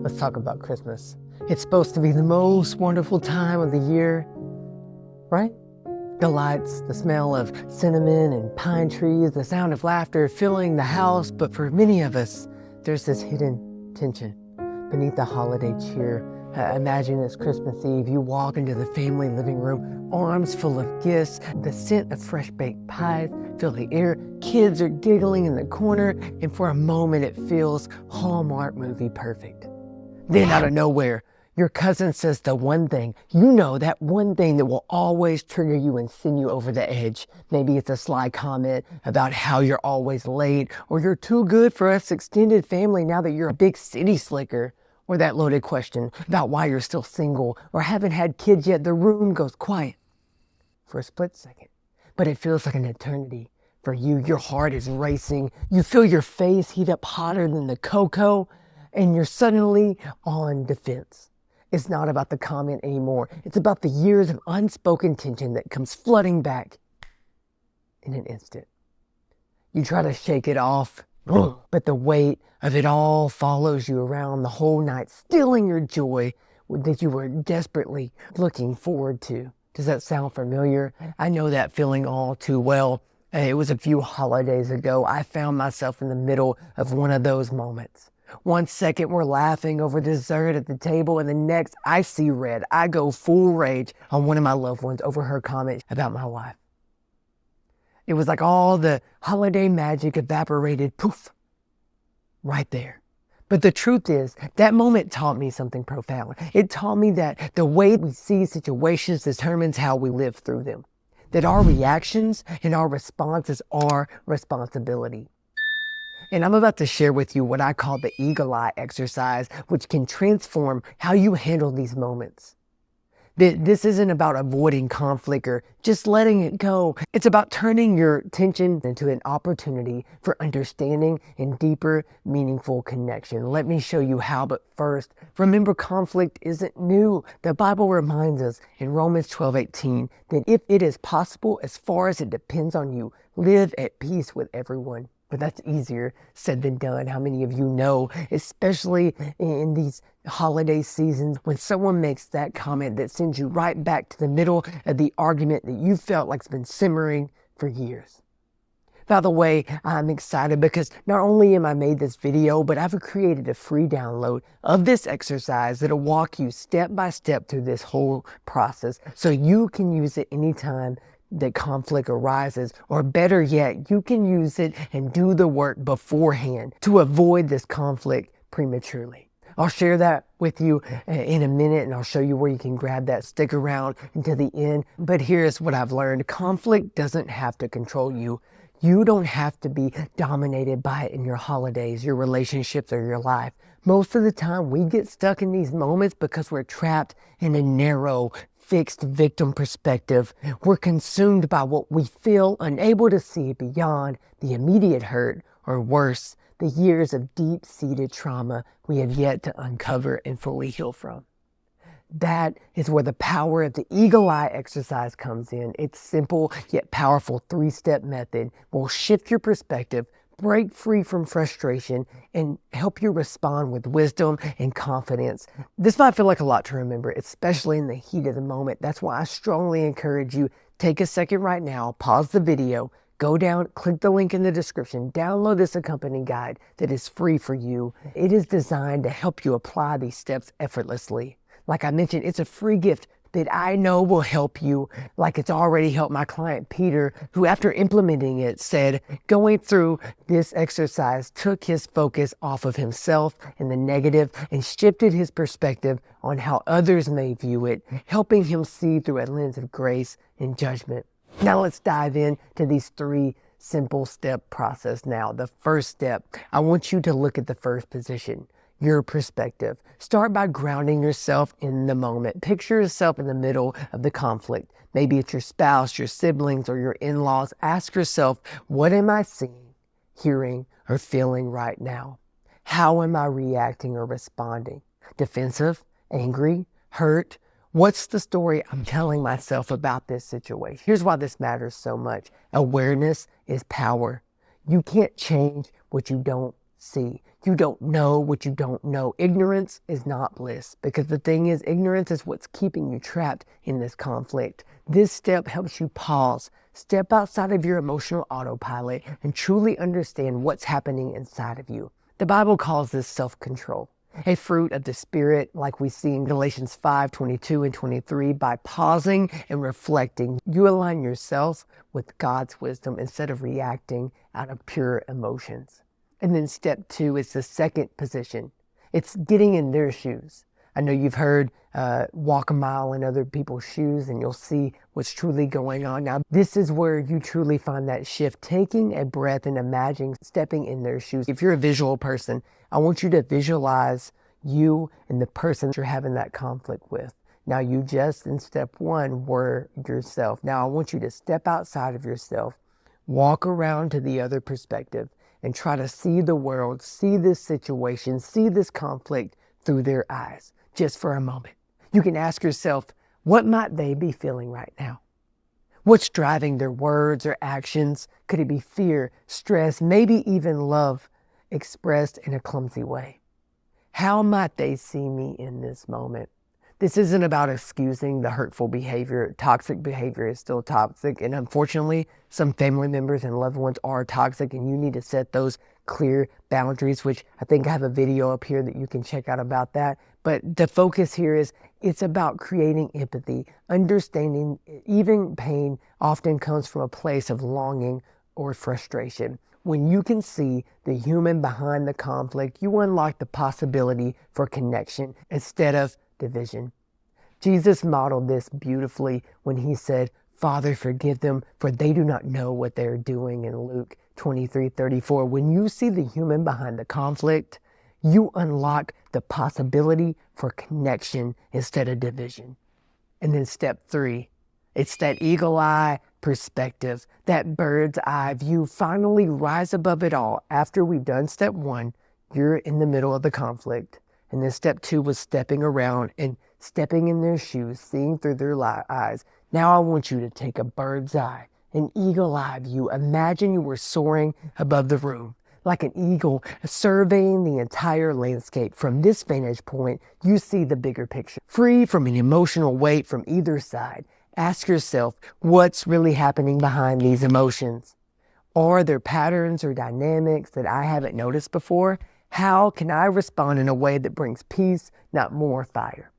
Let's talk about Christmas. It's supposed to be the most wonderful time of the year, right? The lights, the smell of cinnamon and pine trees, the sound of laughter filling the house. But for many of us, there's this hidden tension beneath the holiday cheer. Imagine it's Christmas Eve. You walk into the family living room, arms full of gifts, the scent of fresh baked pies fill the air. Kids are giggling in the corner, and for a moment it feels Hallmark movie perfect. Then out of nowhere, your cousin says the one thing, that one thing that will always trigger you and send you over the edge. Maybe it's a sly comment about how you're always late, or you're too good for us extended family now that you're a big city slicker. Or that loaded question about why you're still single or haven't had kids yet. The room goes quiet for a split second, but it feels like an eternity. For you, your heart is racing. You feel your face heat up hotter than the cocoa, and you're suddenly on defense. It's not about the comment anymore. It's about the years of unspoken tension that comes flooding back in an instant. You try to shake it off, but the weight of it all follows you around the whole night, stealing your joy that you were desperately looking forward to. Does that sound familiar? I know that feeling all too well. It was a few holidays ago. I found myself in the middle of one of those moments. One second we're laughing over dessert at the table, and the next I see red. I go full rage on one of my loved ones over her comment about my wife. It was like all the holiday magic evaporated, poof, right there. But the truth is, that moment taught me something profound. It taught me that the way we see situations determines how we live through them. That our reactions and our responses are responsibility. And I'm about to share with you what I call the eagle eye exercise, which can transform how you handle these moments. This isn't about avoiding conflict or just letting it go. It's about turning your tension into an opportunity for understanding and deeper, meaningful connection. Let me show you how, but first, remember conflict isn't new. The Bible reminds us in Romans 12:18 that if it is possible, as far as it depends on you, live at peace with everyone. But that's easier said than done. How many of you know, especially in these holiday seasons, when someone makes that comment that sends you right back to the middle of the argument that you felt like's been simmering for years? By the way, I'm excited because not only am I made this video, but I've created a free download of this exercise that'll walk you step by step through this whole process so you can use it anytime that conflict arises, or better yet, you can use it and do the work beforehand to avoid this conflict prematurely. I'll share that with you in a minute, and I'll show you where you can grab that. Stick around until the end. But here's what I've learned. Conflict doesn't have to control you. You don't have to be dominated by it in your holidays, your relationships, or your life. Most of the time, we get stuck in these moments because we're trapped in a narrow, fixed victim perspective. We're consumed by what we feel, unable to see beyond the immediate hurt, or worse, the years of deep-seated trauma we have yet to uncover and fully heal from. That is where the power of the eagle eye exercise comes in. It's simple yet powerful 3-step method will shift your perspective, break free from frustration, and help you respond with wisdom and confidence. This might feel like a lot to remember, especially in the heat of the moment. That's why I strongly encourage you, take a second right now, pause the video, go down, click the link in the description, download this accompanying guide that is free for you. It is designed to help you apply these steps effortlessly. Like I mentioned, it's a free gift that I know will help you, like it's already helped my client Peter, who after implementing it said going through this exercise took his focus off of himself and the negative and shifted his perspective on how others may view it, helping him see through a lens of grace and judgment. Now let's dive into these 3 simple step process now. The first step, I want you to look at the first position. Your perspective. Start by grounding yourself in the moment. Picture yourself in the middle of the conflict. Maybe it's your spouse, your siblings, or your in-laws. Ask yourself, what am I seeing, hearing, or feeling right now? How am I reacting or responding? Defensive, angry, hurt? What's the story I'm telling myself about this situation? Here's why this matters so much. Awareness is power. You can't change what you don't see. You don't know what you don't know. Ignorance is not bliss, because the thing is, ignorance is what's keeping you trapped in this conflict. This step helps you pause, step outside of your emotional autopilot, and truly understand what's happening inside of you. The Bible calls this self-control, a fruit of the Spirit, like we see in Galatians 5:22 and 23. By pausing and reflecting, you align yourself with God's wisdom instead of reacting out of pure emotions. And then step 2 is the second position. It's getting in their shoes. I know you've heard walk a mile in other people's shoes and you'll see what's truly going on. Now, this is where you truly find that shift, taking a breath and imagining stepping in their shoes. If you're a visual person, I want you to visualize you and the person you're having that conflict with. Now, you just in step 1 were yourself. Now, I want you to step outside of yourself, walk around to the other perspective, and try to see the world, see this situation, see this conflict through their eyes, just for a moment. You can ask yourself, what might they be feeling right now? What's driving their words or actions? Could it be fear, stress, maybe even love expressed in a clumsy way? How might they see me in this moment? This isn't about excusing the hurtful behavior. Toxic behavior is still toxic. And unfortunately, some family members and loved ones are toxic, and you need to set those clear boundaries, which I think I have a video up here that you can check out about that. But the focus here is it's about creating empathy, understanding even pain often comes from a place of longing or frustration. When you can see the human behind the conflict, you unlock the possibility for connection instead of division. Jesus modeled this beautifully when he said, "Father, forgive them, for they do not know what they are doing," in Luke 23:34. When you see the human behind the conflict, you unlock the possibility for connection instead of division. And then step 3, it's that eagle eye perspective, that bird's eye view. Finally rise above it all. After we've done step 1, you're in the middle of the conflict. And then step 2 was stepping around and stepping in their shoes, seeing through their eyes. Now I want you to take a bird's eye, an eagle eye view. Imagine you were soaring above the room, like an eagle surveying the entire landscape. From this vantage point, you see the bigger picture, free from an emotional weight from either side. Ask yourself, what's really happening behind these emotions? Are there patterns or dynamics that I haven't noticed before? How can I respond in a way that brings peace, not more fire?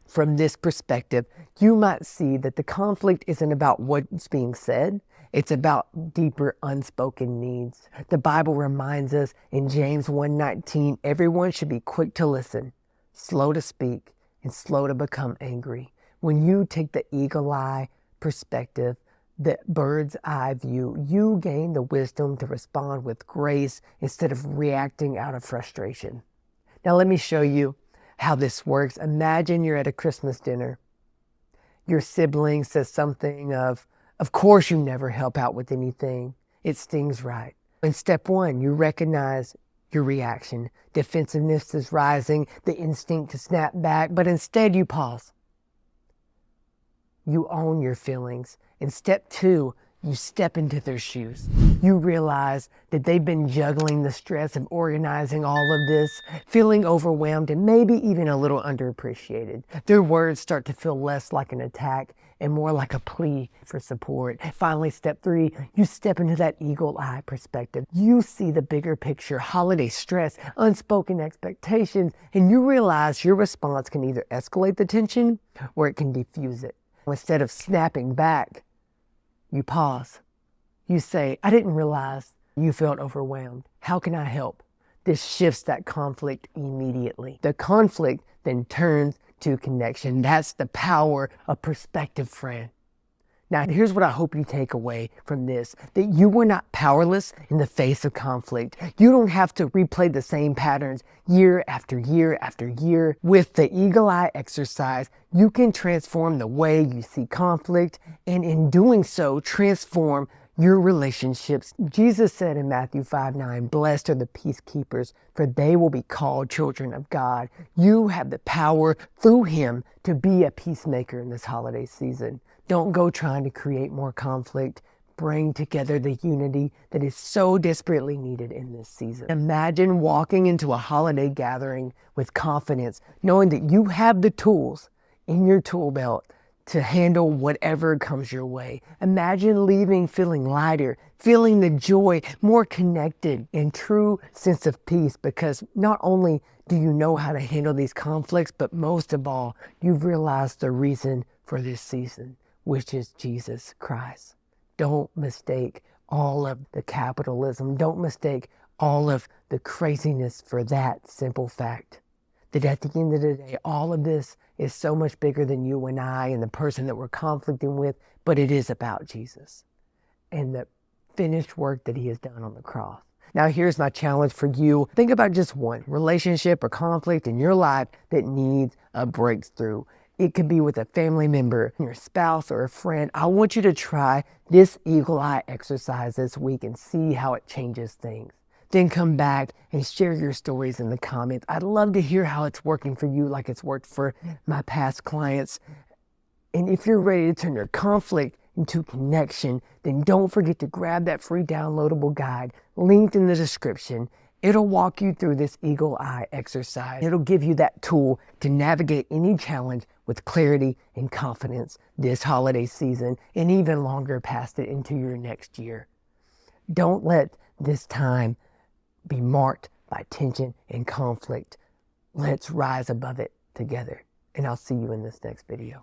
From this perspective, you might see that the conflict isn't about what's being said. It's about deeper unspoken needs. The Bible reminds us in James 1:19, everyone should be quick to listen, slow to speak, and slow to become angry. When you take the eagle eye perspective, the bird's eye view, you gain the wisdom to respond with grace instead of reacting out of frustration. Now let me show you how this works. Imagine you're at a Christmas dinner. Your sibling says something of course you never help out with anything. It stings right. In step 1, you recognize your reaction. Defensiveness is rising, the instinct to snap back, but instead you pause. You own your feelings. In step 2, you step into their shoes. You realize that they've been juggling the stress of organizing all of this, feeling overwhelmed and maybe even a little underappreciated. Their words start to feel less like an attack and more like a plea for support. Finally, step 3, you step into that eagle eye perspective. You see the bigger picture, holiday stress, unspoken expectations, and you realize your response can either escalate the tension or it can diffuse it. Instead of snapping back, you pause. You say, I didn't realize you felt overwhelmed. How can I help? This shifts that conflict immediately. The conflict then turns to connection. That's the power of perspective, friend. Now, here's what I hope you take away from this, that you were not powerless in the face of conflict. You don't have to replay the same patterns year after year after year. With the eagle eye exercise, you can transform the way you see conflict, and in doing so, transform your relationships. Jesus said in Matthew 5:9, blessed are the peacekeepers, for they will be called children of God. You have the power through him to be a peacemaker in this holiday season. Don't go trying to create more conflict. bring together the unity that is so desperately needed in this season. Imagine walking into a holiday gathering with confidence, knowing that you have the tools in your tool belt to handle whatever comes your way. Imagine leaving feeling lighter, feeling the joy, more connected, and true sense of peace, because not only do you know how to handle these conflicts, but most of all, you've realized the reason for this season, which is Jesus Christ. Don't mistake all of the capitalism. Don't mistake all of the craziness for that simple fact. That at the end of the day, all of this is so much bigger than you and I and the person that we're conflicting with, but it is about Jesus and the finished work that he has done on the cross. Now, here's my challenge for you. Think about just one relationship or conflict in your life that needs a breakthrough. It could be with a family member, your spouse, or a friend. I want you to try this eagle eye exercise this week and see how it changes things. Then come back and share your stories in the comments. I'd love to hear how it's working for you like it's worked for my past clients. And if you're ready to turn your conflict into connection, then don't forget to grab that free downloadable guide linked in the description. It'll walk you through this eagle eye exercise. It'll give you that tool to navigate any challenge with clarity and confidence this holiday season and even longer past it into your next year. Don't let this time be marked by tension and conflict. Let's rise above it together. And I'll see you in this next video.